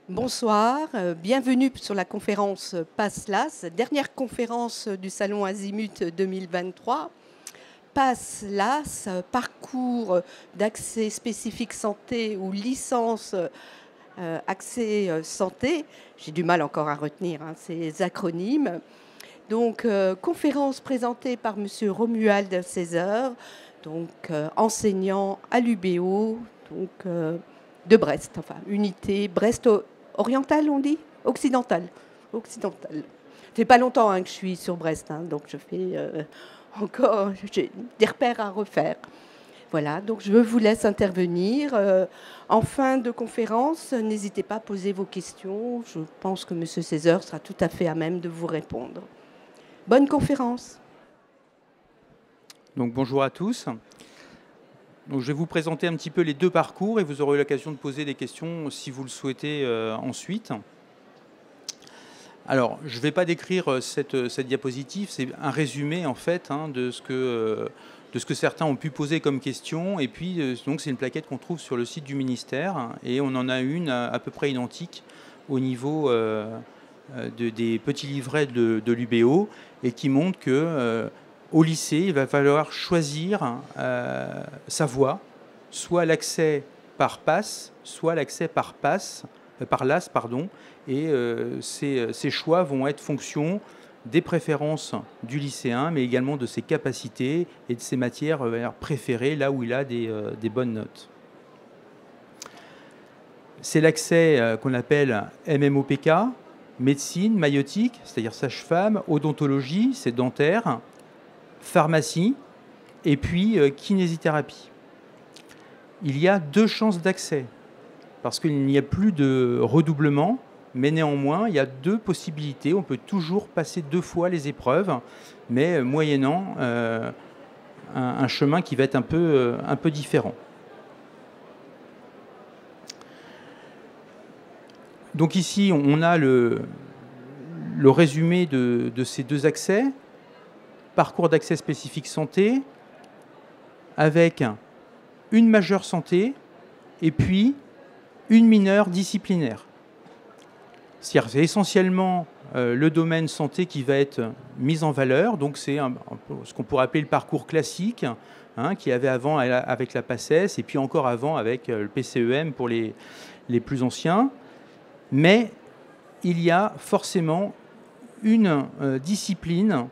Bonsoir, bienvenue sur la conférence PASS-LAS, dernière conférence du Salon Azimut 2023. PASS-LAS, parcours d'accès spécifique santé ou licence accès santé. J'ai du mal encore à retenir ces acronymes. Donc, conférence présentée par M. Romuald César, donc enseignant à l'UBO, donc de Brest, enfin unité Brest orientale, on dit occidentale. Occidentale. Ça fait pas longtemps que je suis sur Brest, donc je fais encore j'ai des repères à refaire. Voilà, donc je vous laisse intervenir. En fin de conférence, n'hésitez pas à poser vos questions. Je pense que M. César sera tout à fait à même de vous répondre. Bonne conférence. Donc bonjour à tous. Donc, je vais vous présenter un petit peu les deux parcours et vous aurez l'occasion de poser des questions si vous le souhaitez ensuite. Alors, je ne vais pas décrire cette diapositive, c'est un résumé en fait de ce que certains ont pu poser comme question. Et puis, donc, c'est une plaquette qu'on trouve sur le site du ministère et on en a une à peu près identique au niveau des petits livrets de l'UBO et qui montre que au lycée, il va falloir choisir sa voie, soit l'accès par PASS, soit l'accès par LAS, pardon. Et ces choix vont être fonction des préférences du lycéen, mais également de ses capacités et de ses matières préférées, là où il a des bonnes notes. C'est l'accès qu'on appelle MMOPK, médecine, maïotique, c'est-à-dire sage-femme, odontologie, c'est dentaire, pharmacie, et puis kinésithérapie. Il y a deux chances d'accès, parce qu'il n'y a plus de redoublement, mais néanmoins, il y a deux possibilités. On peut toujours passer deux fois les épreuves, mais moyennant un chemin qui va être un peu différent. Donc ici, on a le résumé de ces deux accès. Parcours d'accès spécifique santé, avec une majeure santé et puis une mineure disciplinaire. C'est essentiellement le domaine santé qui va être mis en valeur. Donc c'est ce qu'on pourrait appeler le parcours classique, qu'il y avait avant avec la PACES et puis encore avant avec le PCEM pour les plus anciens. Mais il y a forcément une discipline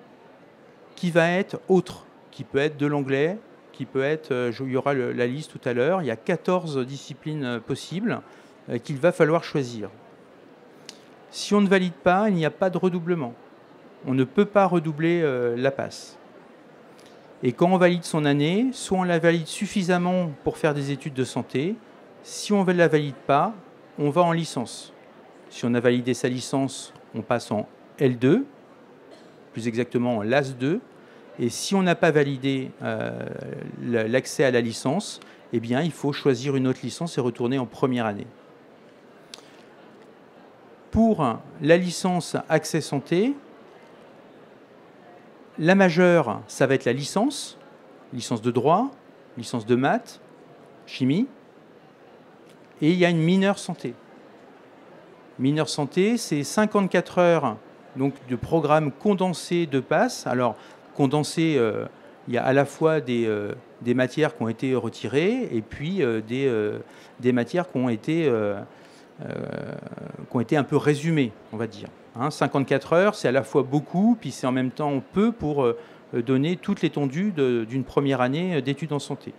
qui va être autre, qui peut être de l'anglais, qui peut être, il y aura la liste tout à l'heure, il y a 14 disciplines possibles qu'il va falloir choisir. Si on ne valide pas, il n'y a pas de redoublement. On ne peut pas redoubler la PASS. Et quand on valide son année, soit on la valide suffisamment pour faire des études de santé, si on ne la valide pas, on va en licence. Si on a validé sa licence, on passe en L2, plus exactement en LAS2. Et si on n'a pas validé l'accès à la licence, eh bien, il faut choisir une autre licence et retourner en première année. Pour la licence accès santé, la majeure, ça va être la licence de droit, licence de maths, chimie, et il y a une mineure santé. Mineure santé, c'est 54 heures donc, de programme condensé de PASS. Alors, condensé, il y a à la fois des matières qui ont été retirées et puis des matières qui ont été un peu résumées, on va dire. 54 heures, c'est à la fois beaucoup, puis c'est en même temps peu pour donner toute l'étendue d'une première année d'études en santé.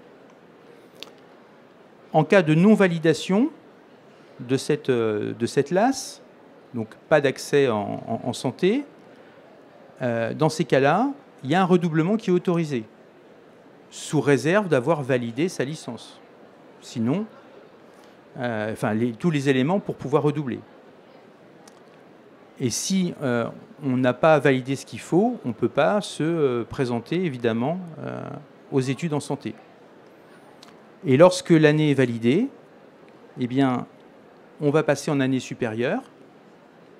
En cas de non-validation de cette LAS, donc pas d'accès en santé, dans ces cas-là, il y a un redoublement qui est autorisé, sous réserve d'avoir validé sa licence. Sinon, tous les éléments pour pouvoir redoubler. Et si on n'a pas validé ce qu'il faut, on ne peut pas se présenter, évidemment, aux études en santé. Et lorsque l'année est validée, eh bien, on va passer en année supérieure,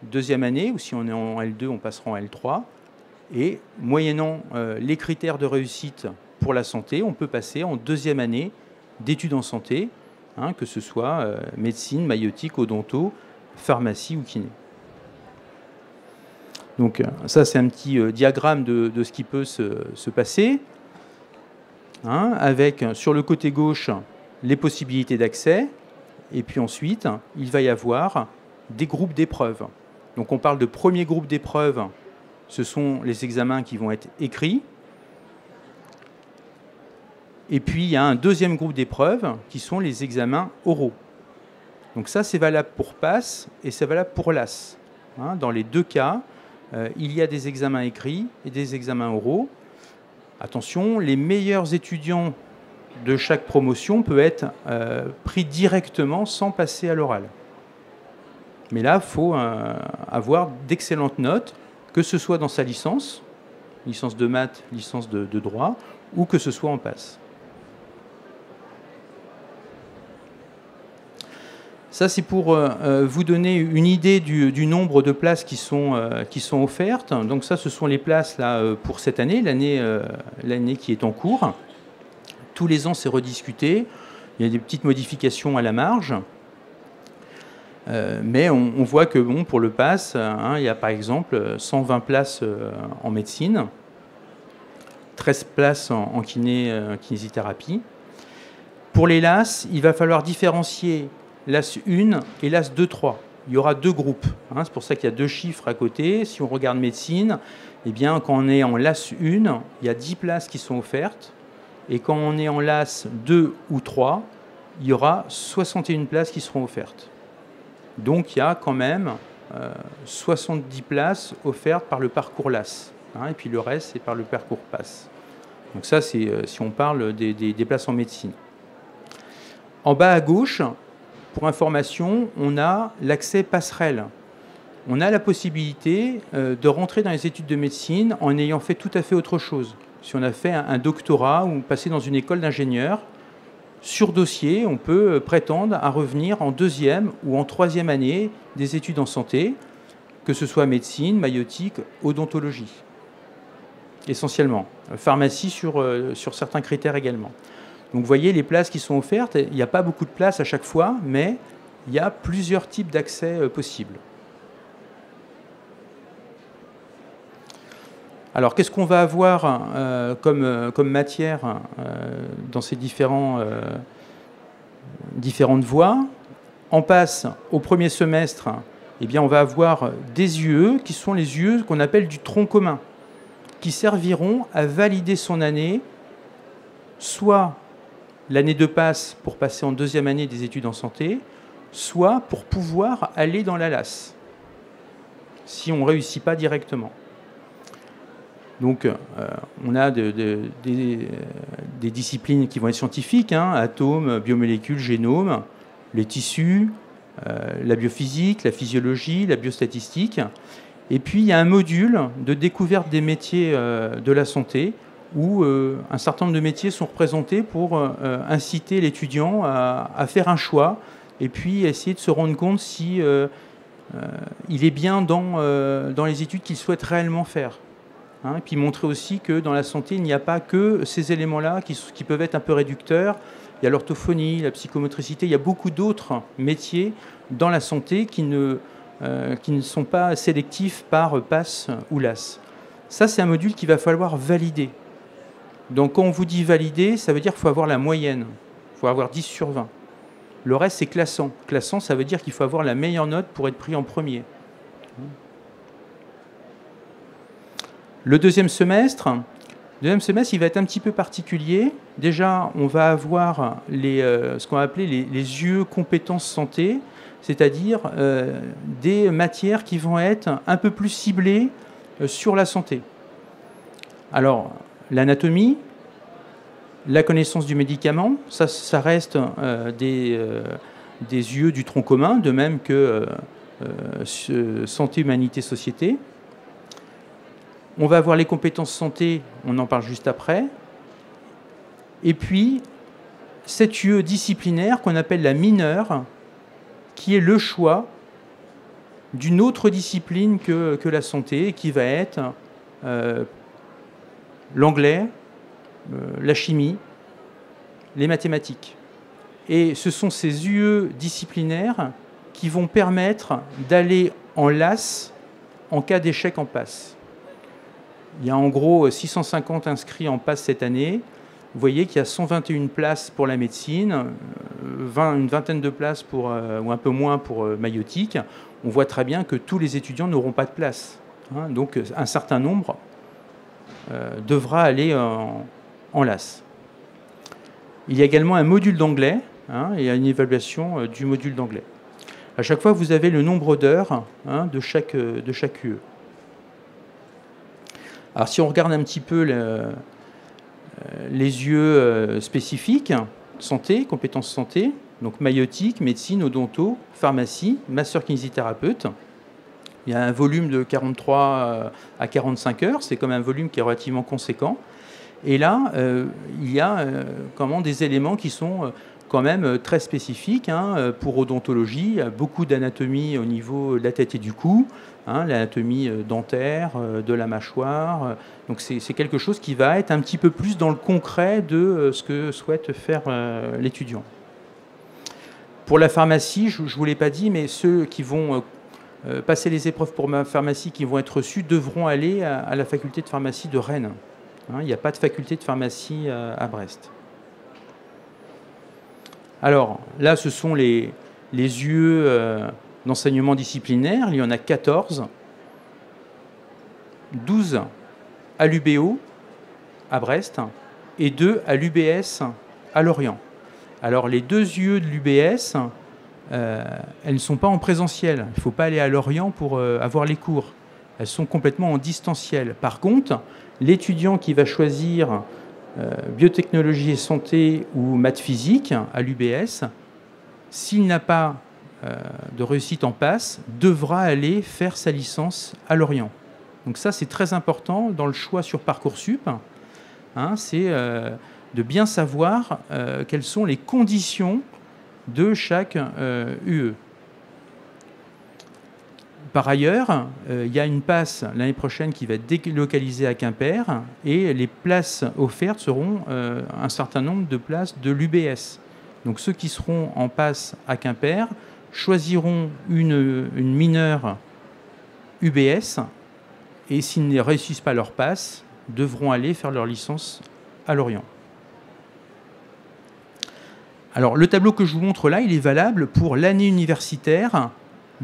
deuxième année, ou si on est en L2, on passera en L3. Et moyennant les critères de réussite pour la santé, on peut passer en deuxième année d'études en santé, que ce soit médecine, maïotique, odonto, pharmacie ou kiné. Donc ça, c'est un petit diagramme de ce qui peut se passer, hein, avec sur le côté gauche les possibilités d'accès, et puis ensuite, il va y avoir des groupes d'épreuves. Donc on parle de premier groupe d'épreuves, ce sont les examens qui vont être écrits. Et puis il y a un deuxième groupe d'épreuves qui sont les examens oraux. Donc ça, c'est valable pour PASS et c'est valable pour LAS. Hein, dans les deux cas, il y a des examens écrits et des examens oraux. Attention, les meilleurs étudiants de chaque promotion peuvent être pris directement sans passer à l'oral. Mais là, il faut avoir d'excellentes notes, que ce soit dans sa licence de maths, licence de droit, ou que ce soit en PASS. Ça, c'est pour vous donner une idée du nombre de places qui sont offertes. Donc ça, ce sont les places là, pour cette année, l'année qui est en cours. Tous les ans, c'est rediscuté. Il y a des petites modifications à la marge. Mais on voit que bon, pour le PASS, hein, il y a par exemple 120 places en médecine, 13 places en kinésithérapie. Pour les LAS, il va falloir différencier LAS 1 et LAS 2-3. Il y aura deux groupes. Hein, c'est pour ça qu'il y a deux chiffres à côté. Si on regarde médecine, eh bien, quand on est en LAS 1, il y a 10 places qui sont offertes. Et quand on est en LAS 2 ou 3, il y aura 61 places qui seront offertes. Donc il y a quand même 70 places offertes par le parcours LAS. Hein, et puis le reste, c'est par le parcours PASS. Donc ça, c'est si on parle des places en médecine. En bas à gauche, pour information, on a l'accès passerelle. On a la possibilité de rentrer dans les études de médecine en ayant fait tout à fait autre chose. Si on a fait un doctorat ou passé dans une école d'ingénieur, sur dossier, on peut prétendre à revenir en deuxième ou en troisième année des études en santé, que ce soit médecine, maïeutique, odontologie, essentiellement. Pharmacie sur certains critères également. Donc vous voyez les places qui sont offertes, il n'y a pas beaucoup de places à chaque fois, mais il y a plusieurs types d'accès possibles. Alors qu'est-ce qu'on va avoir comme matière dans ces différentes voies? En PASS, au premier semestre, eh bien, on va avoir des UE qui sont les UE qu'on appelle du tronc commun, qui serviront à valider son année, soit l'année de PASS pour passer en deuxième année des études en santé, soit pour pouvoir aller dans la LAS, si on ne réussit pas directement. Donc, on a des disciplines qui vont être scientifiques, hein, atomes, biomolécules, génome, les tissus, la biophysique, la physiologie, la biostatistique. Et puis, il y a un module de découverte des métiers de la santé où un certain nombre de métiers sont représentés pour inciter l'étudiant à faire un choix et puis essayer de se rendre compte si il est bien dans les études qu'il souhaite réellement faire. Hein, et puis montrer aussi que dans la santé, il n'y a pas que ces éléments-là qui peuvent être un peu réducteurs. Il y a l'orthophonie, la psychomotricité, il y a beaucoup d'autres métiers dans la santé qui ne sont pas sélectifs par PASS ou LAS. Ça, c'est un module qu'il va falloir valider. Donc quand on vous dit valider, ça veut dire qu'il faut avoir la moyenne. Il faut avoir 10 sur 20. Le reste, c'est classant. Classant, ça veut dire qu'il faut avoir la meilleure note pour être pris en premier. Le deuxième semestre, il va être un petit peu particulier. Déjà, on va avoir ce qu'on va appeler les UE compétences santé, c'est-à-dire des matières qui vont être un peu plus ciblées sur la santé. Alors, l'anatomie, la connaissance du médicament, ça reste des UE du tronc commun, de même que santé, humanité, société. On va avoir les compétences santé, on en parle juste après. Et puis, cette UE disciplinaire qu'on appelle la mineure, qui est le choix d'une autre discipline que la santé, qui va être l'anglais, la chimie, les mathématiques. Et ce sont ces UE disciplinaires qui vont permettre d'aller en LAS en cas d'échec en PASS. Il y a en gros 650 inscrits en PASS cette année. Vous voyez qu'il y a 121 places pour la médecine, une vingtaine de places ou un peu moins pour maïeutique. On voit très bien que tous les étudiants n'auront pas de place. Hein, donc un certain nombre devra aller en LAS. Il y a également un module d'anglais, hein, et une évaluation du module d'anglais. À chaque fois, vous avez le nombre d'heures, hein, de chaque UE. Alors si on regarde un petit peu les UE spécifiques, santé, compétences santé, donc maïeutique, médecine, odonto, pharmacie, master kinésithérapeute. Il y a un volume de 43 à 45 heures, c'est comme un volume qui est relativement conséquent. Et là, il y a des éléments qui sont quand même très spécifiques. Hein, pour odontologie, il y a beaucoup d'anatomie au niveau de la tête et du cou, hein, l'anatomie dentaire, de la mâchoire. Donc c'est quelque chose qui va être un petit peu plus dans le concret de ce que souhaite faire l'étudiant. Pour la pharmacie, je ne vous l'ai pas dit, mais ceux qui vont passer les épreuves pour ma pharmacie qui vont être reçus devront aller à la faculté de pharmacie de Rennes. Hein, il n'y a pas de faculté de pharmacie à Brest. Alors là, ce sont les UE d'enseignement disciplinaire. Il y en a 14. 12 à l'UBO à Brest et 2 à l'UBS à Lorient. Alors les 2 UE de l'UBS, elles ne sont pas en présentiel. Il ne faut pas aller à Lorient pour avoir les cours. Elles sont complètement en distanciel. Par contre, l'étudiant qui va choisir biotechnologie et santé ou maths physique à l'UBS, s'il n'a pas de réussite en PASS, devra aller faire sa licence à Lorient. Donc ça, c'est très important dans le choix sur Parcoursup. Hein, c'est de bien savoir quelles sont les conditions de chaque UE. Par ailleurs, il y a une PASS l'année prochaine qui va être délocalisée à Quimper et les places offertes seront un certain nombre de places de l'UBS. Donc ceux qui seront en PASS à Quimper choisiront une mineure UBS et s'ils ne réussissent pas leur PASS, devront aller faire leur licence à Lorient. Alors le tableau que je vous montre là, il est valable pour l'année universitaire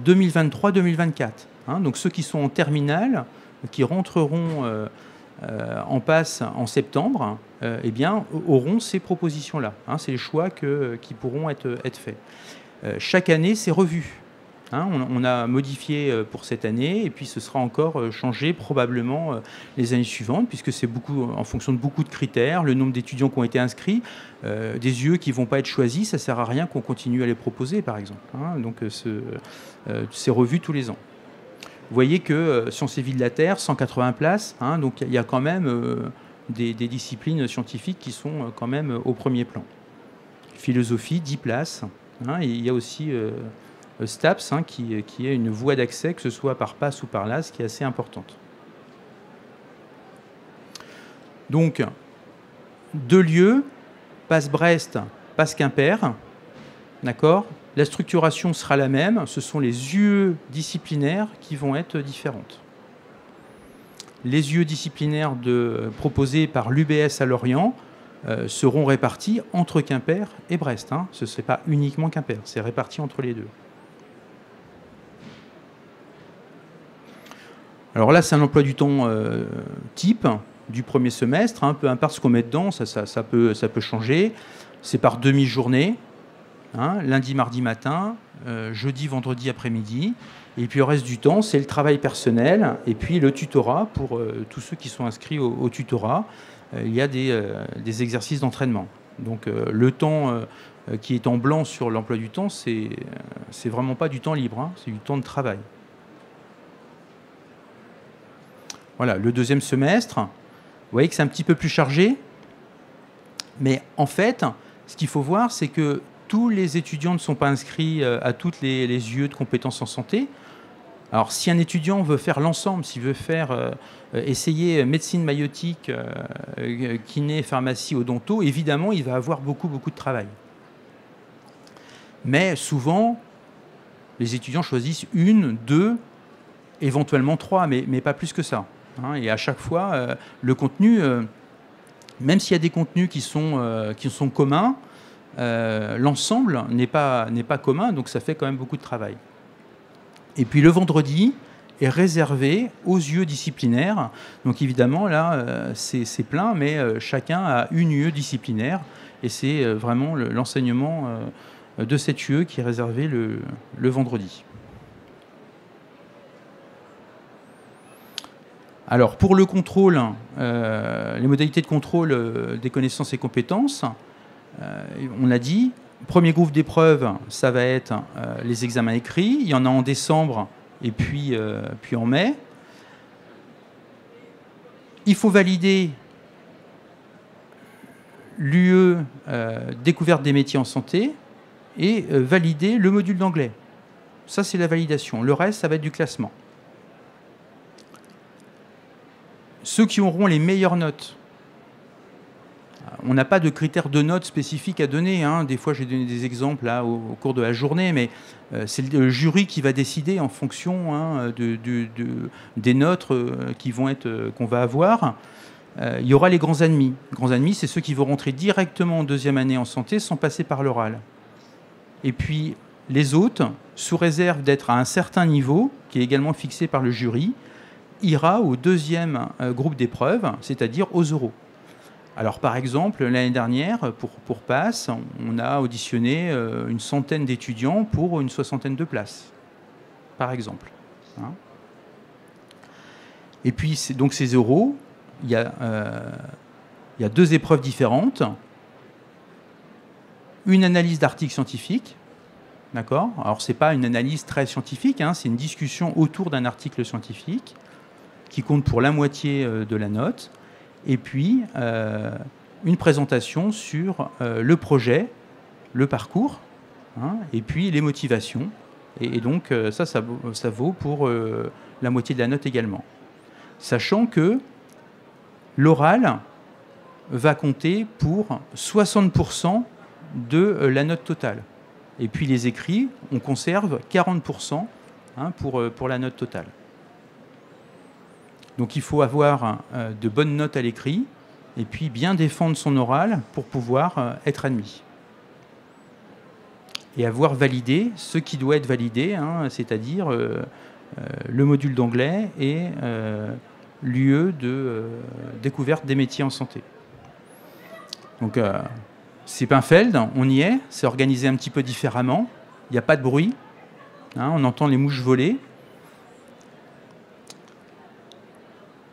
2023-2024. Hein, donc ceux qui sont en terminale, qui rentreront en PASS en septembre, eh bien, auront ces propositions-là. Hein, c'est les choix qui pourront être faits. Chaque année, c'est revu. Hein, on a modifié pour cette année et puis ce sera encore changé probablement les années suivantes puisque c'est en fonction de beaucoup de critères, le nombre d'étudiants qui ont été inscrits, des UE qui ne vont pas être choisis, ça ne sert à rien qu'on continue à les proposer par exemple. Hein, donc c'est revu tous les ans. Vous voyez que Sciences et Vie de la Terre, 180 places, hein, donc il y a quand même des disciplines scientifiques qui sont quand même au premier plan. Philosophie, 10 places, hein, et il y a aussi STAPS, hein, qui est une voie d'accès, que ce soit par PASS ou par LAS, qui est assez importante. Donc, 2 lieux, PASS Brest, PASS Quimper, d'accord ? La structuration sera la même, ce sont les UE disciplinaires qui vont être différentes. Les UE disciplinaires proposés par l'UBS à Lorient seront répartis entre Quimper et Brest. Hein. Ce ne serait pas uniquement Quimper, c'est réparti entre les deux. Alors là, c'est un emploi du temps type du premier semestre. Hein, peu importe ce qu'on met dedans, ça peut changer. C'est par demi-journée, hein, lundi, mardi matin, jeudi, vendredi après-midi. Et puis le reste du temps, c'est le travail personnel et puis le tutorat pour tous ceux qui sont inscrits au tutorat. Il y a des exercices d'entraînement. Donc le temps qui est en blanc sur l'emploi du temps, c'est vraiment pas du temps libre, hein, c'est du temps de travail. Voilà, le deuxième semestre, vous voyez que c'est un petit peu plus chargé. Mais en fait, ce qu'il faut voir, c'est que tous les étudiants ne sont pas inscrits à toutes les UE de compétences en santé. Alors, si un étudiant veut faire l'ensemble, s'il veut essayer médecine maïeutique, kiné, pharmacie, odonto, évidemment, il va avoir beaucoup de travail. Mais souvent, les étudiants choisissent 1, 2, éventuellement 3, mais pas plus que ça. Hein. Et à chaque fois, le contenu, même s'il y a des contenus qui sont communs, l'ensemble n'est pas commun, donc ça fait quand même beaucoup de travail. Et puis le vendredi est réservé aux UE disciplinaires. Donc évidemment, là, c'est plein, mais chacun a une UE disciplinaire. Et c'est vraiment l'enseignement de cette UE qui est réservé le vendredi. Alors, pour le contrôle, les modalités de contrôle des connaissances et compétences, on a dit, premier groupe d'épreuves, ça va être les examens écrits. Il y en a en décembre et puis en mai. Il faut valider l'UE découverte des métiers en santé et valider le module d'anglais. Ça, c'est la validation. Le reste, ça va être du classement. Ceux qui auront les meilleures notes, on n'a pas de critères de notes spécifiques à donner. Hein. Des fois, j'ai donné des exemples là, au cours de la journée, mais c'est le jury qui va décider en fonction des notes qu'on va avoir. Il y aura les grands admis. Les grands admis, c'est ceux qui vont rentrer directement en deuxième année en santé sans passer par l'oral. Et puis, les autres, sous réserve d'être à un certain niveau, qui est également fixé par le jury, ira au deuxième groupe d'épreuves, c'est-à-dire aux oraux. Alors, par exemple, l'année dernière, pour PASS, on a auditionné une centaine d'étudiants pour une soixantaine de places, par exemple. Hein. Et puis, donc ces oraux, il y a 2 épreuves différentes. Une analyse d'articles scientifiques, d'accord ? Alors, ce n'est pas une analyse très scientifique, hein, c'est une discussion autour d'un article scientifique qui compte pour la moitié de la note. Et puis, une présentation sur le projet, le parcours, hein, et puis les motivations. Et donc, ça vaut pour la moitié de la note également. Sachant que l'oral va compter pour 60% de la note totale. Et puis les écrits, on conserve 40% hein, pour la note totale. Donc il faut avoir de bonnes notes à l'écrit et puis bien défendre son oral pour pouvoir être admis. Et avoir validé ce qui doit être validé, hein, c'est-à-dire le module d'anglais et l'UE de découverte des métiers en santé. Donc c'est Pinfeld, on y est, c'est organisé un petit peu différemment, il n'y a pas de bruit, hein, on entend les mouches voler.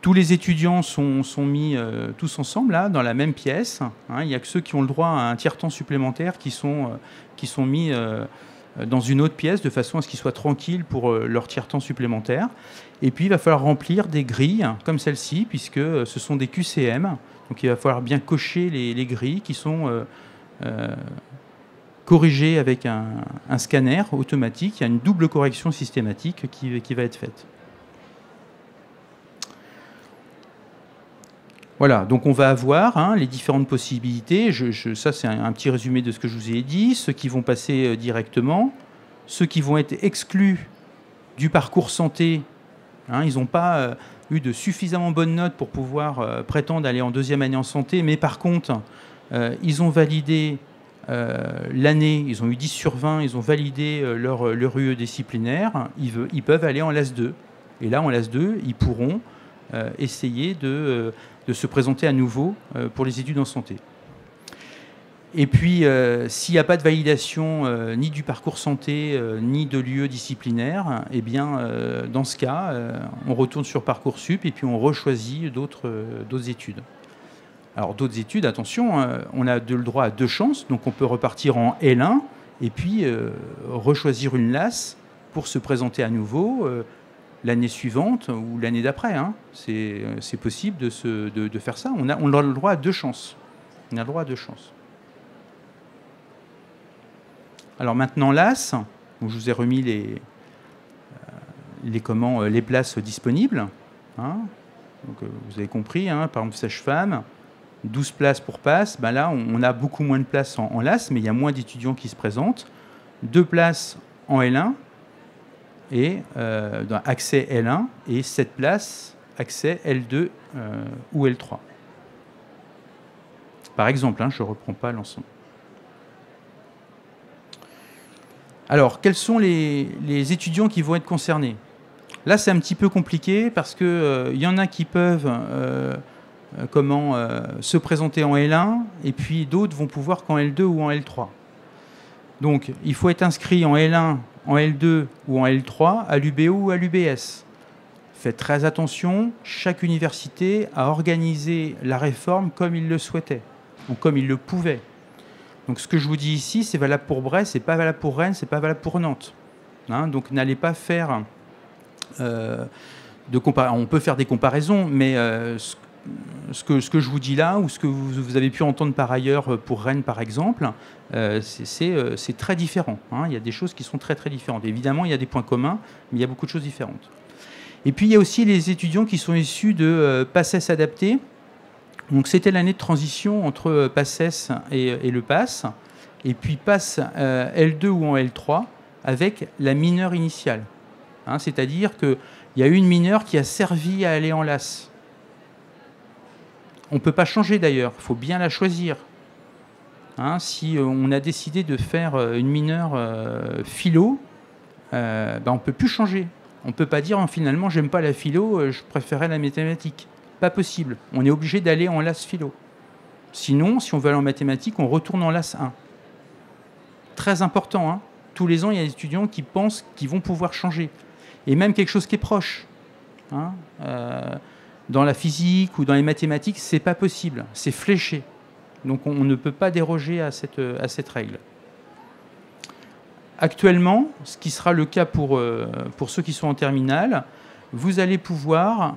Tous les étudiants sont mis tous ensemble là, dans la même pièce. Hein, il n'y a que ceux qui ont le droit à un tiers-temps supplémentaire qui sont mis dans une autre pièce de façon à ce qu'ils soient tranquilles pour leur tiers-temps supplémentaire. Et puis il va falloir remplir des grilles comme celle-ci, puisque ce sont des QCM. Donc il va falloir bien cocher les grilles qui sont corrigées avec un scanner automatique. Il y a une double correction systématique qui va être faite. Voilà, donc on va avoir les différentes possibilités. Ça, c'est un petit résumé de ce que je vous ai dit. Ceux qui vont passer directement, ceux qui vont être exclus du parcours santé, hein, ils n'ont pas eu de suffisamment bonnes notes pour pouvoir prétendre aller en deuxième année en santé, mais par contre, ils ont validé l'année, ils ont eu 10 sur 20, ils ont validé leur UE disciplinaire, ils peuvent aller en LAS 2. Et là, en LAS 2, ils pourront essayer de se présenter à nouveau pour les études en santé. Et puis, s'il n'y a pas de validation ni du parcours santé, ni de l'UE disciplinaire, eh bien, dans ce cas, on retourne sur Parcoursup et puis on rechoisit d'autres études. Alors, d'autres études, attention, on a le droit à 2 chances, donc on peut repartir en L1 et puis rechoisir une LAS pour se présenter à nouveau l'année suivante ou l'année d'après. Hein. C'est possible de faire ça. On a le droit à 2 chances. On a le droit à 2 chances. Alors maintenant, l'AS, je vous ai remis les places disponibles. Hein. Donc, vous avez compris, hein, par exemple, sage-femme, 12 places pour PASS. Ben là, on a beaucoup moins de places en LAS, mais il y a moins d'étudiants qui se présentent. 2 places en L1 et dans accès L1 et 7 places accès L2 ou L3. Par exemple, je ne reprends pas l'ensemble. Alors, quels sont les étudiants qui vont être concernés? Là, c'est un petit peu compliqué parce qu'il y en a qui peuvent se présenter en L1 et puis d'autres vont pouvoir qu'en L2 ou en L3. Donc, il faut être inscrit en L1, en L2 ou en L3 à l'UBO ou à l'UBS. Faites très attention, chaque université a organisé la réforme comme il le souhaitait, ou comme il le pouvait. Donc ce que je vous dis ici, c'est valable pour Brest, c'est pas valable pour Rennes, c'est pas valable pour Nantes. Donc n'allez pas faire on peut faire des comparaisons, mais ce que je vous dis là, ou ce que vous avez pu entendre par ailleurs pour Rennes par exemple, c'est très différent. Il y a des choses qui sont très très différentes. Évidemment, il y a des points communs, mais il y a beaucoup de choses différentes. Et puis il y a aussi les étudiants qui sont issus de PACES adapté. Donc c'était l'année de transition entre PACES et le PASS, et puis PASS L2 ou en L3 avec la mineure initiale. C'est-à-dire qu'il y a eu une mineure qui a servi à aller en LAS. On ne peut pas changer d'ailleurs, il faut bien la choisir. Si on a décidé de faire une mineure philo, on ne peut plus changer. On ne peut pas dire finalement j'aime pas la philo, je préférais la mathématique. Pas possible. On est obligé d'aller en LAS philo. Sinon, si on veut aller en mathématiques, on retourne en LAS 1. Très important. Tous les ans, il y a des étudiants qui pensent qu'ils vont pouvoir changer. Et même quelque chose qui est proche. Dans la physique ou dans les mathématiques, c'est pas possible. C'est fléché. Donc on ne peut pas déroger à cette règle. Actuellement, ce qui sera le cas pour ceux qui sont en terminale, vous allez pouvoir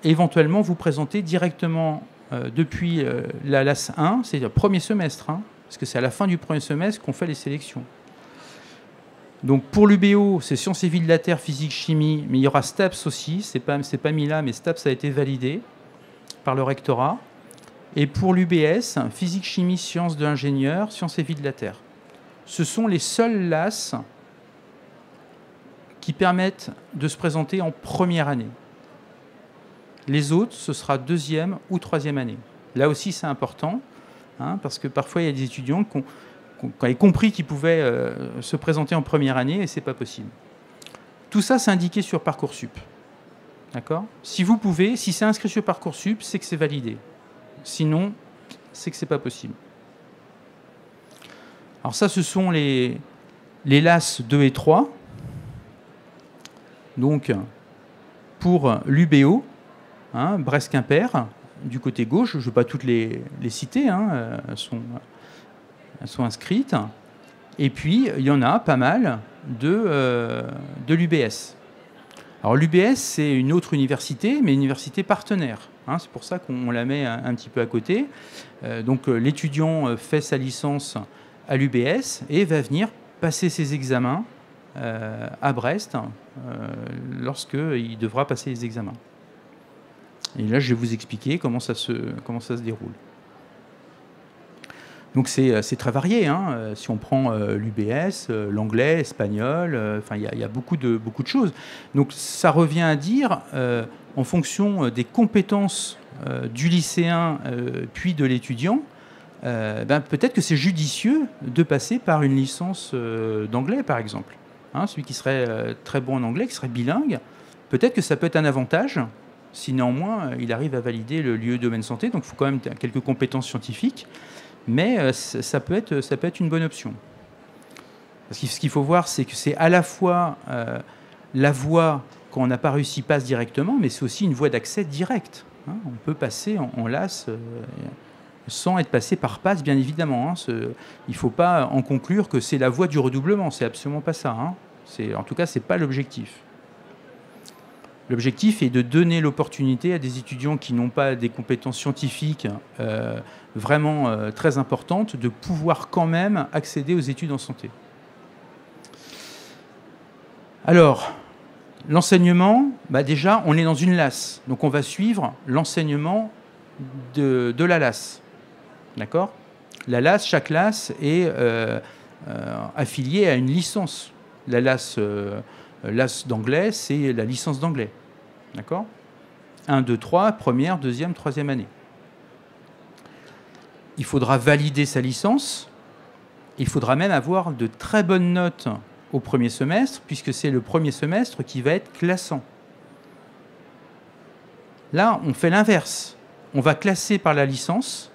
éventuellement vous présenter directement depuis la LAS 1, c'est le premier semestre, parce que c'est à la fin du premier semestre qu'on fait les sélections. Donc pour l'UBO, c'est sciences et vie de la Terre, physique, chimie, mais il y aura STAPS aussi, c'est pas mis là, mais STAPS a été validé par le rectorat. Et pour l'UBS, physique, chimie, sciences de l'ingénieur, sciences et vie de la Terre. Ce sont les seuls LAS qui permettent de se présenter en première année. Les autres, ce sera deuxième ou troisième année. Là aussi, c'est important, parce que parfois, il y a des étudiants qui ont compris qu'ils pouvaient se présenter en première année et ce n'est pas possible. Tout ça, c'est indiqué sur Parcoursup. D'accord ? Si vous pouvez, si c'est inscrit sur Parcoursup, c'est que c'est validé. Sinon, c'est que ce n'est pas possible. Alors ça, ce sont les LAS 2 et 3. Donc, pour l'UBO, Brest-Quimper, du côté gauche, je ne vais pas toutes les citer, elles sont inscrites. Et puis, il y en a pas mal de l'UBS. Alors, l'UBS, c'est une autre université, mais une université partenaire. C'est pour ça qu'on la met un petit peu à côté. Donc, l'étudiant fait sa licence à l'UBS et va venir passer ses examens à Brest lorsqu'il devra passer les examens. Et là, je vais vous expliquer comment ça se déroule. Donc c'est très varié. Si on prend l'UBS, l'anglais, l'espagnol, il y a beaucoup de choses. Donc ça revient à dire, en fonction des compétences du lycéen puis de l'étudiant, peut-être que c'est judicieux de passer par une licence d'anglais, par exemple. Celui qui serait très bon en anglais, qui serait bilingue, peut-être que ça peut être un avantage, si néanmoins il arrive à valider le lieu domaine santé, donc il faut quand même quelques compétences scientifiques, mais ça peut être une bonne option. Parce que ce qu'il faut voir, c'est que c'est à la fois la voie, quand on n'a pas réussi, passe directement, mais c'est aussi une voie d'accès directe. On peut passer en LAS sans être passé par PASS, bien évidemment. Il ne faut pas en conclure que c'est la voie du redoublement, c'est absolument pas ça. En tout cas, ce n'est pas l'objectif. L'objectif est de donner l'opportunité à des étudiants qui n'ont pas des compétences scientifiques vraiment très importantes de pouvoir quand même accéder aux études en santé. Alors, l'enseignement, déjà, on est dans une LAS. Donc, on va suivre l'enseignement de la LAS. D'accord ? La LAS, chaque LAS est affiliée à une licence. La LAS, l'AS d'anglais, c'est la licence d'anglais. D'accord ? 1, 2, 3, première, deuxième, troisième année. Il faudra valider sa licence. Il faudra même avoir de très bonnes notes au premier semestre, puisque c'est le premier semestre qui va être classant. Là, on fait l'inverse. On va classer par la licence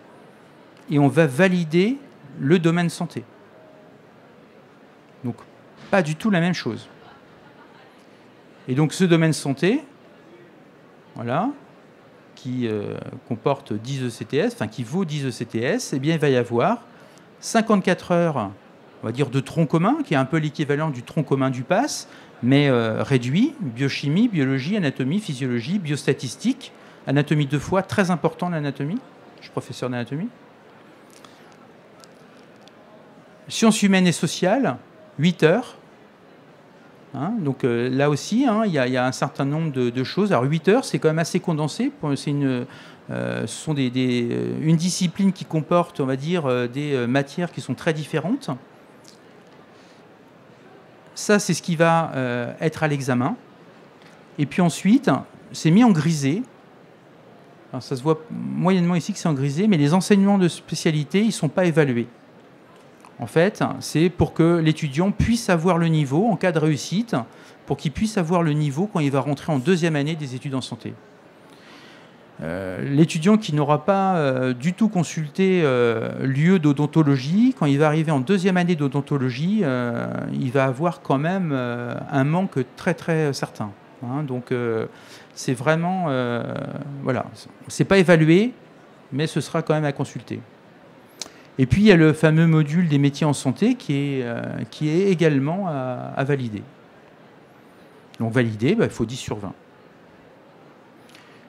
et on va valider le domaine santé. Donc, pas du tout la même chose. Et donc, ce domaine santé, voilà, qui comporte 10 ECTS, enfin qui vaut 10 ECTS, eh bien, il va y avoir 54 heures, on va dire, de tronc commun, qui est un peu l'équivalent du tronc commun du PASS, mais réduit, biochimie, biologie, anatomie, physiologie, biostatistique, anatomie 2 fois, très important l'anatomie, je suis professeur d'anatomie. Sciences humaines et sociales, 8 heures. Hein, donc là aussi, hein, il y a un certain nombre de choses. Alors 8 heures, c'est quand même assez condensé. C'est ce sont une discipline qui comporte, on va dire, des matières qui sont très différentes. Ça, c'est ce qui va être à l'examen. Et puis ensuite, c'est mis en grisé. Alors, ça se voit moyennement ici que c'est en grisé, mais les enseignements de spécialité, ils ne sont pas évalués. En fait, c'est pour que l'étudiant puisse avoir le niveau en cas de réussite, pour qu'il puisse avoir le niveau quand il va rentrer en deuxième année des études en santé. L'étudiant qui n'aura pas du tout consulté l'UE d'odontologie, quand il va arriver en deuxième année d'odontologie, il va avoir quand même un manque très très certain. Hein, donc c'est vraiment, voilà, c'est pas évalué, mais ce sera quand même à consulter. Et puis, il y a le fameux module des métiers en santé qui est également à valider. Donc, valider, il faut 10 sur 20.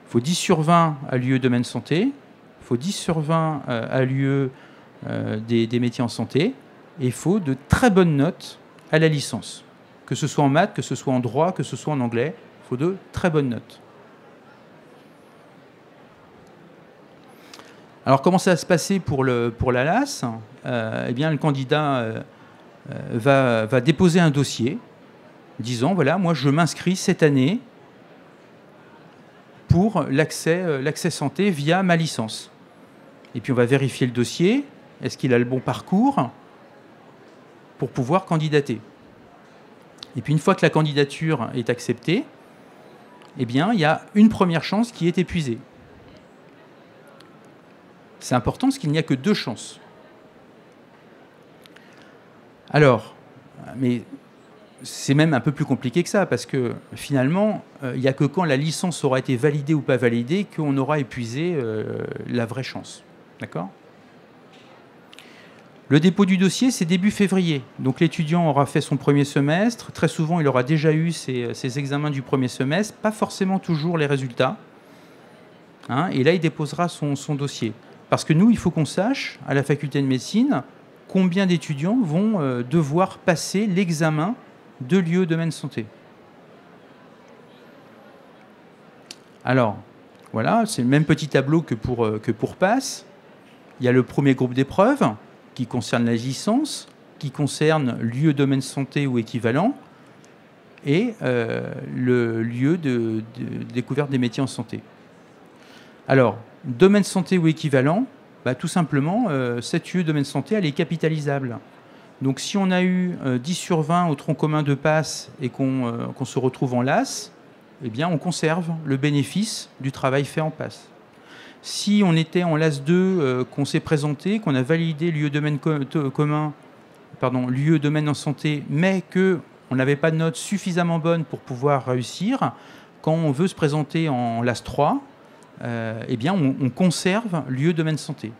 Il faut 10 sur 20 à l'UE domaine santé, il faut 10 sur 20 à l'UE des métiers en santé, et il faut de très bonnes notes à la licence. Que ce soit en maths, que ce soit en droit, que ce soit en anglais, il faut de très bonnes notes. Alors, comment ça va se passer pour la LAS ? Eh bien, le candidat va déposer un dossier disant, voilà, moi, je m'inscris cette année pour l'accès santé via ma licence. Et puis, on va vérifier le dossier. Est-ce qu'il a le bon parcours pour pouvoir candidater ? Et puis, une fois que la candidature est acceptée, eh bien, il y a une première chance qui est épuisée. C'est important parce qu'il n'y a que 2 chances. Alors, mais c'est même un peu plus compliqué que ça, parce que finalement, il n'y a que quand la licence aura été validée ou pas validée qu'on aura épuisé la vraie chance. D'accord ? Le dépôt du dossier, c'est début février. Donc l'étudiant aura fait son premier semestre. Très souvent, il aura déjà eu ses examens du premier semestre, pas forcément toujours les résultats. Hein, et là, il déposera son dossier. Parce que nous, il faut qu'on sache, à la faculté de médecine, combien d'étudiants vont devoir passer l'examen de l'UE domaine santé. Alors, voilà, c'est le même petit tableau que pour PASS. Il y a le premier groupe d'épreuves qui concerne la licence, qui concerne l'UE domaine santé ou équivalent, et l'UE de découverte des métiers en santé. Alors, domaine santé ou équivalent, tout simplement, cette UE domaine santé, elle est capitalisable. Donc, si on a eu 10 sur 20 au tronc commun de PASS et qu'on se retrouve en LAS, eh bien, on conserve le bénéfice du travail fait en PASS. Si on était en LAS 2, qu'on s'est présenté, qu'on a validé l'UE domaine l'UE domaine en santé, mais qu'on n'avait pas de notes suffisamment bonnes pour pouvoir réussir, quand on veut se présenter en LAS 3, eh bien, on conserve l'UE domaine santé.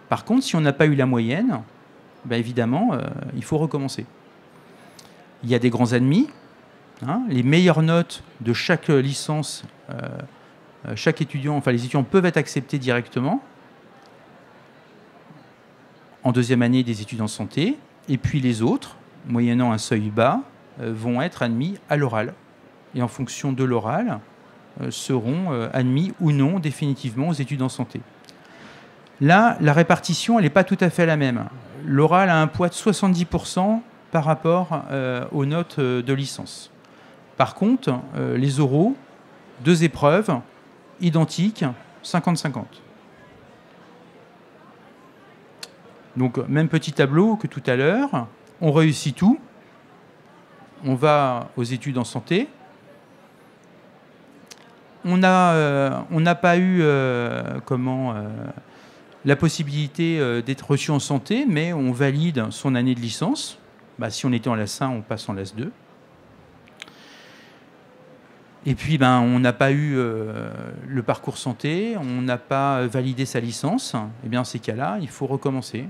Par contre, si on n'a pas eu la moyenne, évidemment, il faut recommencer. Il y a des grands admis. Hein, les meilleures notes de chaque licence, chaque étudiant, enfin les étudiants peuvent être acceptés directement en deuxième année des études en santé. Et puis les autres, moyennant un seuil bas, vont être admis à l'oral. Et en fonction de l'oral, seront admis ou non définitivement aux études en santé. Là, la répartition, elle n'est pas tout à fait la même. L'oral a un poids de 70%, par rapport aux notes de licence. Par contre, les oraux, 2 épreuves, identiques, 50-50. Donc, même petit tableau que tout à l'heure. On réussit tout. On va aux études en santé. On n'a pas eu la possibilité d'être reçu en santé, mais on valide son année de licence. Si on était en LAS 1, on passe en LAS 2. Et puis, on n'a pas eu le parcours santé, on n'a pas validé sa licence. Eh bien, dans ces cas-là, il faut recommencer.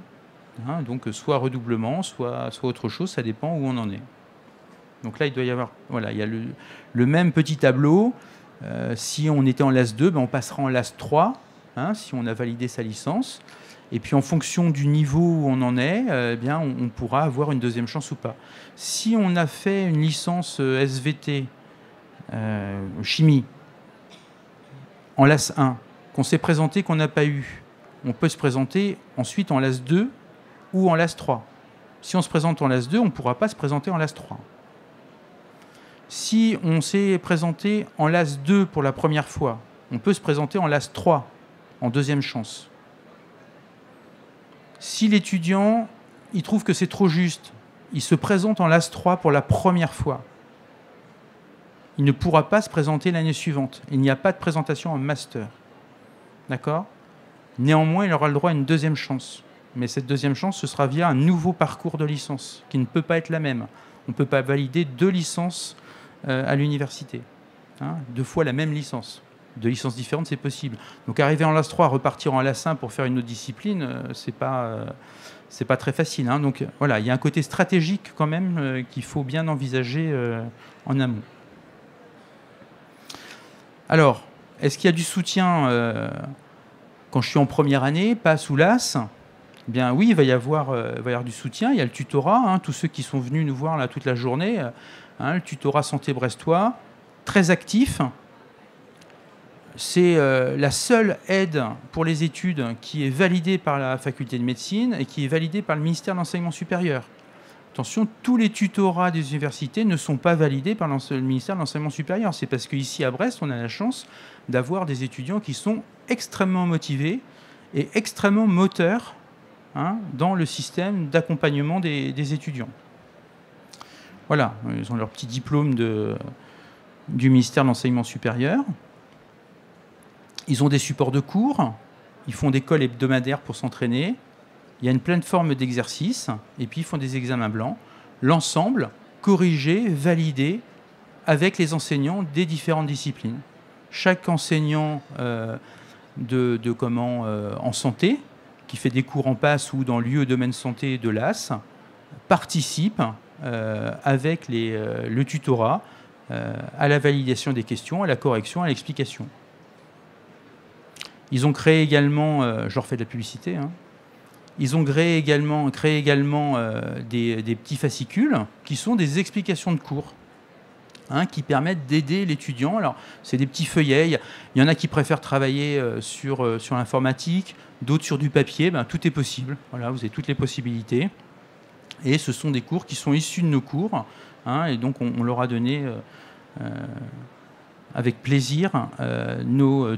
Donc, soit redoublement, soit autre chose, ça dépend où on en est. Donc là, il doit y avoir... Voilà, il y a le même petit tableau. Si on était en LAS 2, on passera en LAS 3, si on a validé sa licence. Et puis, en fonction du niveau où on en est, on pourra avoir une deuxième chance ou pas. Si on a fait une licence SVT, chimie, en LAS 1, qu'on s'est présenté, qu'on n'a pas eu, on peut se présenter ensuite en LAS 2 ou en LAS 3. Si on se présente en LAS 2, on ne pourra pas se présenter en LAS 3. Si on s'est présenté en LAS 2 pour la première fois, on peut se présenter en LAS 3, en deuxième chance. Si l'étudiant, il trouve que c'est trop juste, il se présente en LAS 3 pour la première fois, il ne pourra pas se présenter l'année suivante. Il n'y a pas de présentation en master. D'accord ? Néanmoins, il aura le droit à une deuxième chance. Mais cette deuxième chance, ce sera via un nouveau parcours de licence, qui ne peut pas être la même. On ne peut pas valider 2 licences à l'université. 2 fois la même licence. 2 licences différentes, c'est possible. Donc arriver en LAS 3, repartir en LAS 1 pour faire une autre discipline, c'est pas très facile. Donc voilà, il y a un côté stratégique quand même qu'il faut bien envisager en amont. Alors, est-ce qu'il y a du soutien quand je suis en première année, PASS ou LAS ? Eh bien oui, il va y avoir du soutien. Il y a le tutorat, tous ceux qui sont venus nous voir là toute la journée, le tutorat santé brestois, très actif. C'est la seule aide pour les études qui est validée par la faculté de médecine et qui est validée par le ministère de l'enseignement supérieur. Attention, tous les tutorats des universités ne sont pas validés par le ministère de l'enseignement supérieur. C'est parce qu'ici à Brest, on a la chance d'avoir des étudiants qui sont extrêmement motivés et extrêmement moteurs dans le système d'accompagnement des étudiants. Voilà, ils ont leur petit diplôme du ministère de l'enseignement supérieur. Ils ont des supports de cours, ils font des calls hebdomadaires pour s'entraîner. Il y a une plateforme d'exercices, et puis ils font des examens blancs. L'ensemble, corrigé, validé, avec les enseignants des différentes disciplines. Chaque enseignant en santé, qui fait des cours en PASS ou dans l'UE domaine santé de l'AS, participe avec le tutorat à la validation des questions, à la correction, à l'explication. Ils ont créé également, je leur fais de la publicité, ils ont créé également des petits fascicules qui sont des explications de cours qui permettent d'aider l'étudiant. Alors, c'est des petits feuillets. Il y en a qui préfèrent travailler sur l'informatique, d'autres sur du papier. Tout est possible. Voilà, vous avez toutes les possibilités. Et ce sont des cours qui sont issus de nos cours. Et donc, on leur a donné avec plaisir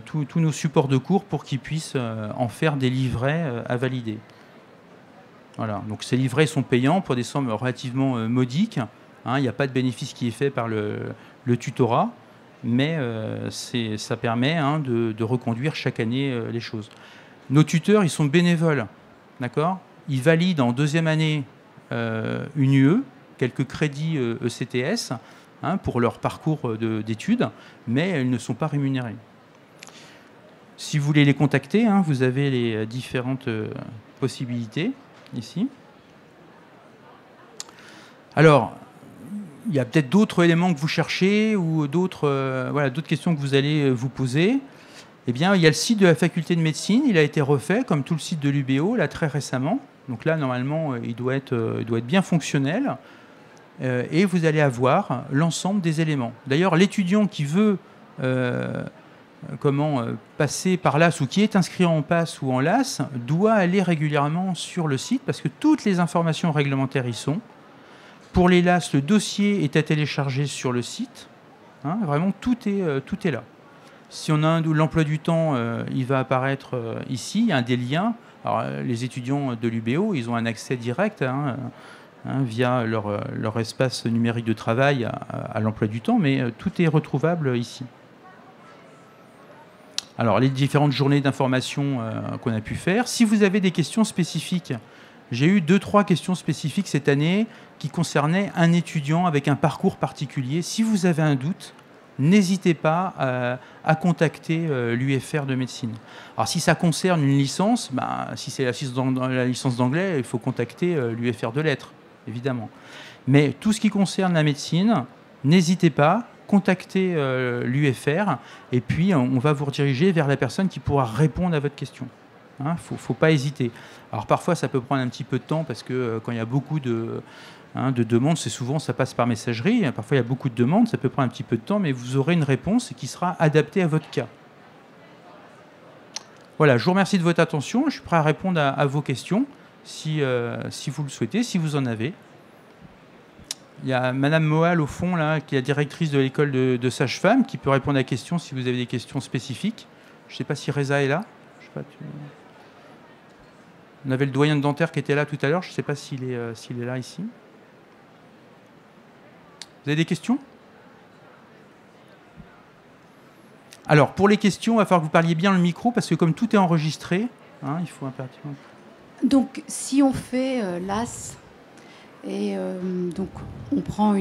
tous nos supports de cours pour qu'ils puissent en faire des livrets à valider. Voilà. Donc, ces livrets sont payants pour des sommes relativement modiques. Il n'y a pas de bénéfice qui est fait par le tutorat, mais ça permet de reconduire chaque année les choses. Nos tuteurs, ils sont bénévoles, d'accord ? Ils valident en deuxième année une UE, quelques crédits ECTS pour leur parcours d'études, mais ils ne sont pas rémunérés. Si vous voulez les contacter, vous avez les différentes possibilités ici. Alors, il y a peut-être d'autres éléments que vous cherchez ou d'autres questions que vous allez vous poser. Eh bien, il y a le site de la faculté de médecine. Il a été refait, comme tout le site de l'UBO, là, très récemment. Donc là, normalement, il doit être bien fonctionnel. Et vous allez avoir l'ensemble des éléments. D'ailleurs, l'étudiant qui veut passer par l'AS ou qui est inscrit en PASS ou en LAS doit aller régulièrement sur le site parce que toutes les informations réglementaires y sont. Pour les LAS, le dossier est à télécharger sur le site. Hein, vraiment, tout est là. Si on a l'emploi du temps, il va apparaître ici. Il y a des liens. Alors, les étudiants de l'UBO, ils ont un accès direct via leur espace numérique de travail à l'emploi du temps, mais tout est retrouvable ici. Alors, les différentes journées d'information qu'on a pu faire. Si vous avez des questions spécifiques, j'ai eu 2-3 questions spécifiques cette année qui concernaient un étudiant avec un parcours particulier. Si vous avez un doute, n'hésitez pas à contacter l'UFR de médecine. Alors, si ça concerne une licence, si c'est la licence d'anglais, il faut contacter l'UFR de lettres, évidemment. Mais tout ce qui concerne la médecine, n'hésitez pas, contactez l'UFR et puis on va vous rediriger vers la personne qui pourra répondre à votre question. Faut pas hésiter. Alors parfois ça peut prendre un petit peu de temps parce que quand il y a beaucoup de demandes, c'est souvent ça passe par messagerie. Parfois il y a beaucoup de demandes, ça peut prendre un petit peu de temps, mais vous aurez une réponse qui sera adaptée à votre cas. Voilà, je vous remercie de votre attention. Je suis prêt à répondre à vos questions si vous le souhaitez, si vous en avez. Il y a Madame Moal au fond là, qui est la directrice de l'école de sage-femme, qui peut répondre à la question si vous avez des questions spécifiques. Je ne sais pas si Reza est là. Je sais pas, On avait le doyen de dentaire qui était là tout à l'heure. Je ne sais pas s'il est là ici. Vous avez des questions? Alors, pour les questions, il va falloir que vous parliez bien le micro, parce que comme tout est enregistré, il faut impérativement... Donc, si on fait l'AS, et donc on prend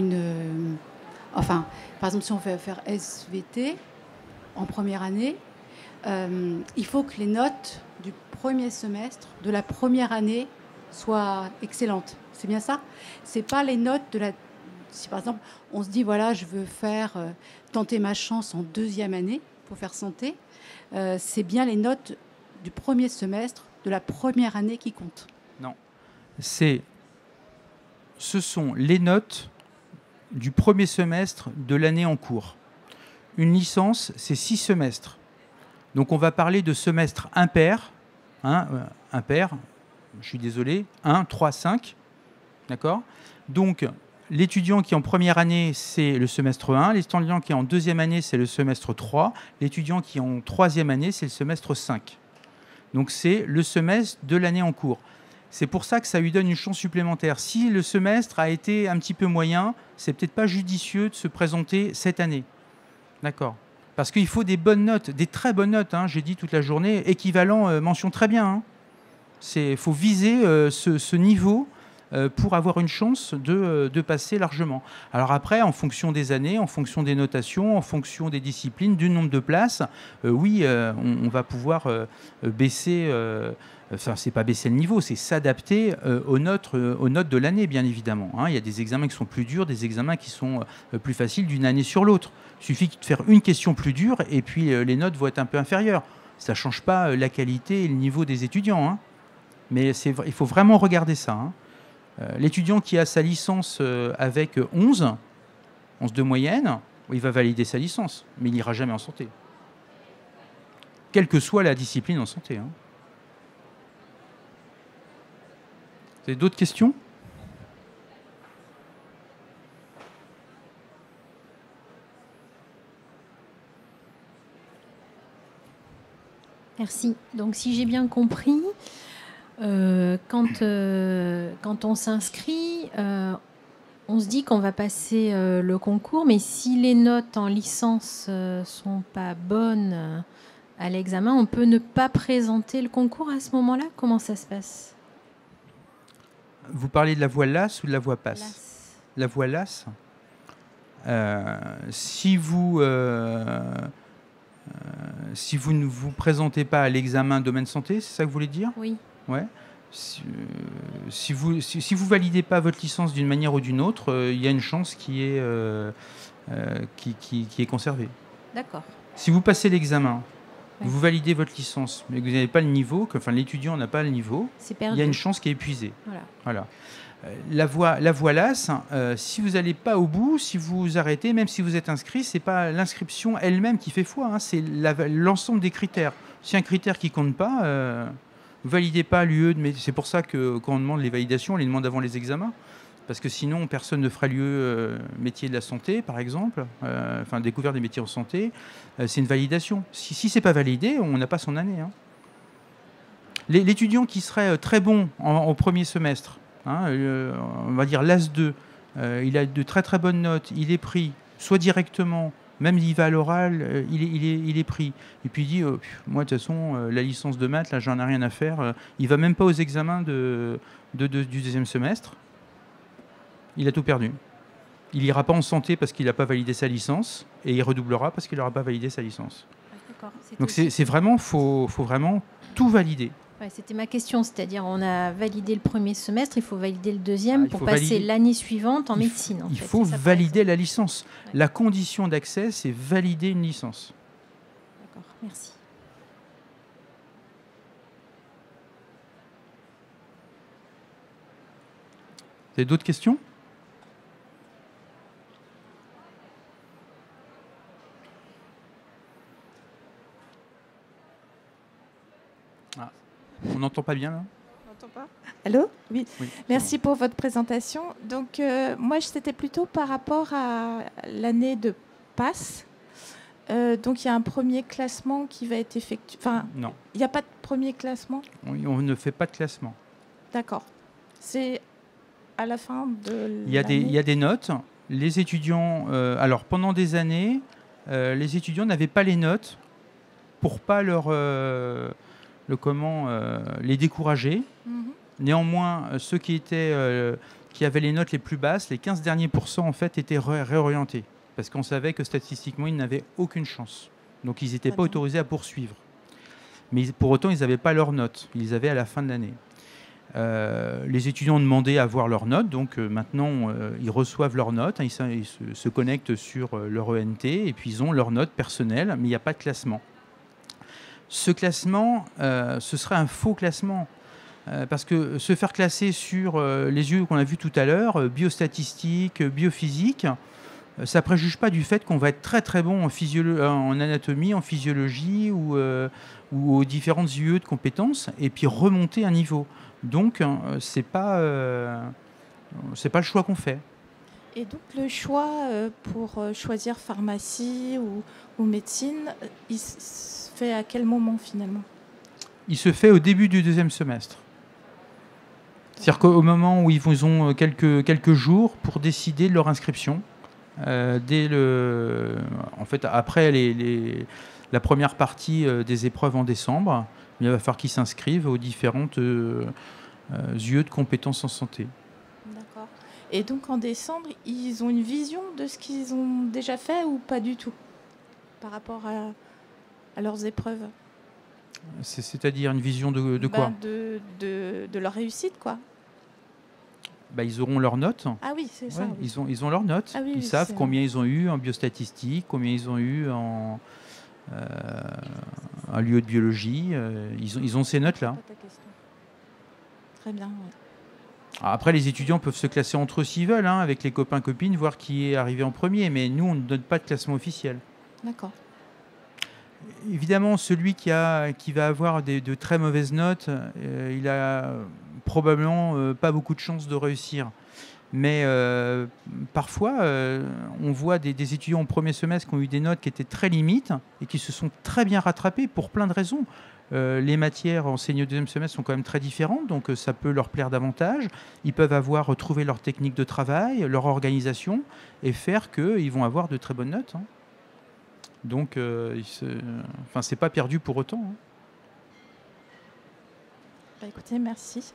par exemple, si on veut faire SVT en première année, il faut que les notes du premier semestre de la première année soient excellentes. C'est bien ça? C'est pas les notes de la... Si par exemple, on se dit, voilà, je veux tenter ma chance en deuxième année pour faire santé, c'est bien les notes du premier semestre de la première année qui comptent. Non. Ce sont les notes du premier semestre de l'année en cours. Une licence, c'est 6 semestres. Donc on va parler de semestre impair. Impair, je suis désolé, 1, 3, 5. D'accord? Donc l'étudiant qui est en première année, c'est le semestre 1. L'étudiant qui est en deuxième année, c'est le semestre 3. L'étudiant qui est en troisième année, c'est le semestre 5. Donc c'est le semestre de l'année en cours. C'est pour ça que ça lui donne une chance supplémentaire. Si le semestre a été un petit peu moyen, c'est peut-être pas judicieux de se présenter cette année. D'accord? Parce qu'il faut des bonnes notes, des très bonnes notes, j'ai dit toute la journée, équivalent mention très bien. Il faut viser ce niveau pour avoir une chance de passer largement. Alors après, en fonction des années, en fonction des notations, en fonction des disciplines, du nombre de places, on va pouvoir baisser... c'est pas baisser le niveau, c'est s'adapter aux notes de l'année, bien évidemment. Il y a des examens qui sont plus durs, des examens qui sont plus faciles d'une année sur l'autre. Il suffit de faire une question plus dure et puis les notes vont être un peu inférieures. Ça ne change pas la qualité et le niveau des étudiants. Mais il faut vraiment regarder ça. L'étudiant qui a sa licence avec 11 de moyenne, il va valider sa licence, mais il n'ira jamais en santé. Quelle que soit la discipline en santé. Vous avez d'autres questions ? Merci. Donc, si j'ai bien compris, quand on s'inscrit, on se dit qu'on va passer le concours, mais si les notes en licence sont pas bonnes à l'examen, on peut ne pas présenter le concours à ce moment-là? Comment ça se passe? Vous parlez de la voie LAS ou de la voie PASS? LAS. La voie LAS, si vous ne vous présentez pas à l'examen domaine santé, c'est ça que vous voulez dire? Oui. Ouais. Si vous validez pas votre licence d'une manière ou d'une autre, il y a une chance qui est conservée. D'accord. Si vous passez l'examen, ouais, vous validez votre licence, mais que vous n'avez pas le niveau, l'étudiant n'a pas le niveau, il y a une chance qui est épuisée. Voilà. La voie LAS, si vous n'allez pas au bout, si vous arrêtez, même si vous êtes inscrit, c'est pas l'inscription elle-même qui fait foi, c'est l'ensemble des critères. Si un critère qui compte pas, vous validez pas l'UE, mais c'est pour ça que quand on demande les validations, on les demande avant les examens. Parce que sinon, personne ne fera lieu métier de la santé, par exemple, enfin découverte des métiers en santé. C'est une validation. Si ce n'est pas validé, on n'a pas son année. Hein. L'étudiant qui serait très bon au premier semestre, hein, on va dire l'AS 2, il a de très très bonnes notes, il est pris, soit directement, même il va à l'oral, il est pris. Et puis il dit, moi de toute façon, la licence de maths, là j'en ai rien à faire. Il ne va même pas aux examens du deuxième semestre. Il a tout perdu. Il n'ira pas en santé parce qu'il n'a pas validé sa licence, et il redoublera parce qu'il n'aura pas validé sa licence. Donc c'est vraiment, faut vraiment tout valider. Ouais, c'était ma question, c'est-à-dire on a validé le premier semestre, il faut valider le deuxième pour passer l'année suivante en médecine. Il faut valider la licence. Ouais. La condition d'accès, c'est valider une licence. D'accord, merci. Vous avez d'autres questions ? On n'entend pas bien là ? On n'entend pas ? Allô ? Oui. Oui. Merci pour votre présentation. Donc moi, c'était plutôt par rapport à l'année de passe. Donc il y a un premier classement qui va être effectué. Enfin, non. Il n'y a pas de premier classement ? Oui, on ne fait pas de classement. D'accord. C'est à la fin de il y a des notes. Les étudiants... alors pendant des années, les étudiants n'avaient pas les notes pour pas les décourager. Néanmoins, ceux qui avaient les notes les plus basses, les 15 derniers pourcents, en fait, étaient réorientés. Parce qu'on savait que statistiquement, ils n'avaient aucune chance. Donc, ils n'étaient pas autorisés à poursuivre. Mais pour autant, ils n'avaient pas leurs notes. Ils les avaient à la fin de l'année. Les étudiants ont demandé à avoir leurs notes. Donc, maintenant, ils reçoivent leurs notes. Hein, ils se connectent sur leur ENT. Et puis, ils ont leurs notes personnelles. Mais il n'y a pas de classement. Ce classement, ce serait un faux classement. Parce que se faire classer sur les yeux qu'on a vus tout à l'heure, biostatistique, biophysique, ça ne préjuge pas du fait qu'on va être très très bon en anatomie, en physiologie ou aux différentes UE de compétences, et puis remonter un niveau. Donc, ce n'est pas le choix qu'on fait. Et donc le choix pour choisir pharmacie ou médecine, il se fait à quel moment finalement ? Il se fait au début du deuxième semestre. C'est-à-dire qu'au moment où ils ont quelques jours pour décider de leur inscription, après la première partie des épreuves en décembre, il va falloir qu'ils s'inscrivent aux différentes UE de compétences en santé. D'accord. Et donc en décembre, ils ont une vision de ce qu'ils ont déjà fait ou pas du tout par rapport à leurs épreuves ? C'est-à-dire une vision de quoi ? De leur réussite, quoi. Ils auront leurs notes. Ah oui, c'est ça. Oui. Ils ont leurs notes. Ah oui, ils savent combien ils ont eu en biostatistique, combien ils ont eu en lieu de biologie. Ils ont ces notes-là. Très bien. Oui. Après, les étudiants peuvent se classer entre eux s'ils veulent, hein, avec les copains-copines, voir qui est arrivé en premier. Mais nous, on ne donne pas de classement officiel. D'accord. Évidemment, celui qui va avoir de très mauvaises notes, il a probablement pas beaucoup de chances de réussir. Mais parfois, on voit des étudiants au premier semestre qui ont eu des notes qui étaient très limites et qui se sont très bien rattrapés pour plein de raisons. Les matières enseignées au deuxième semestre sont quand même très différentes, donc ça peut leur plaire davantage. Ils peuvent avoir retrouvé leur technique de travail, leur organisation, et faire qu'ils vont avoir de très bonnes notes. Hein. Donc, c'est pas perdu pour autant. Hein. Écoutez, merci.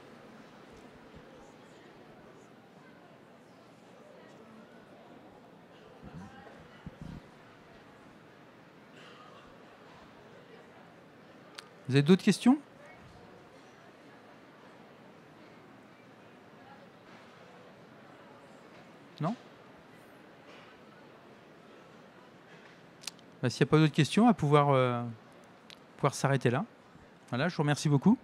Vous avez d'autres questions ? Non ? S'il n'y a pas d'autres questions, à pouvoir s'arrêter là. Voilà, je vous remercie beaucoup.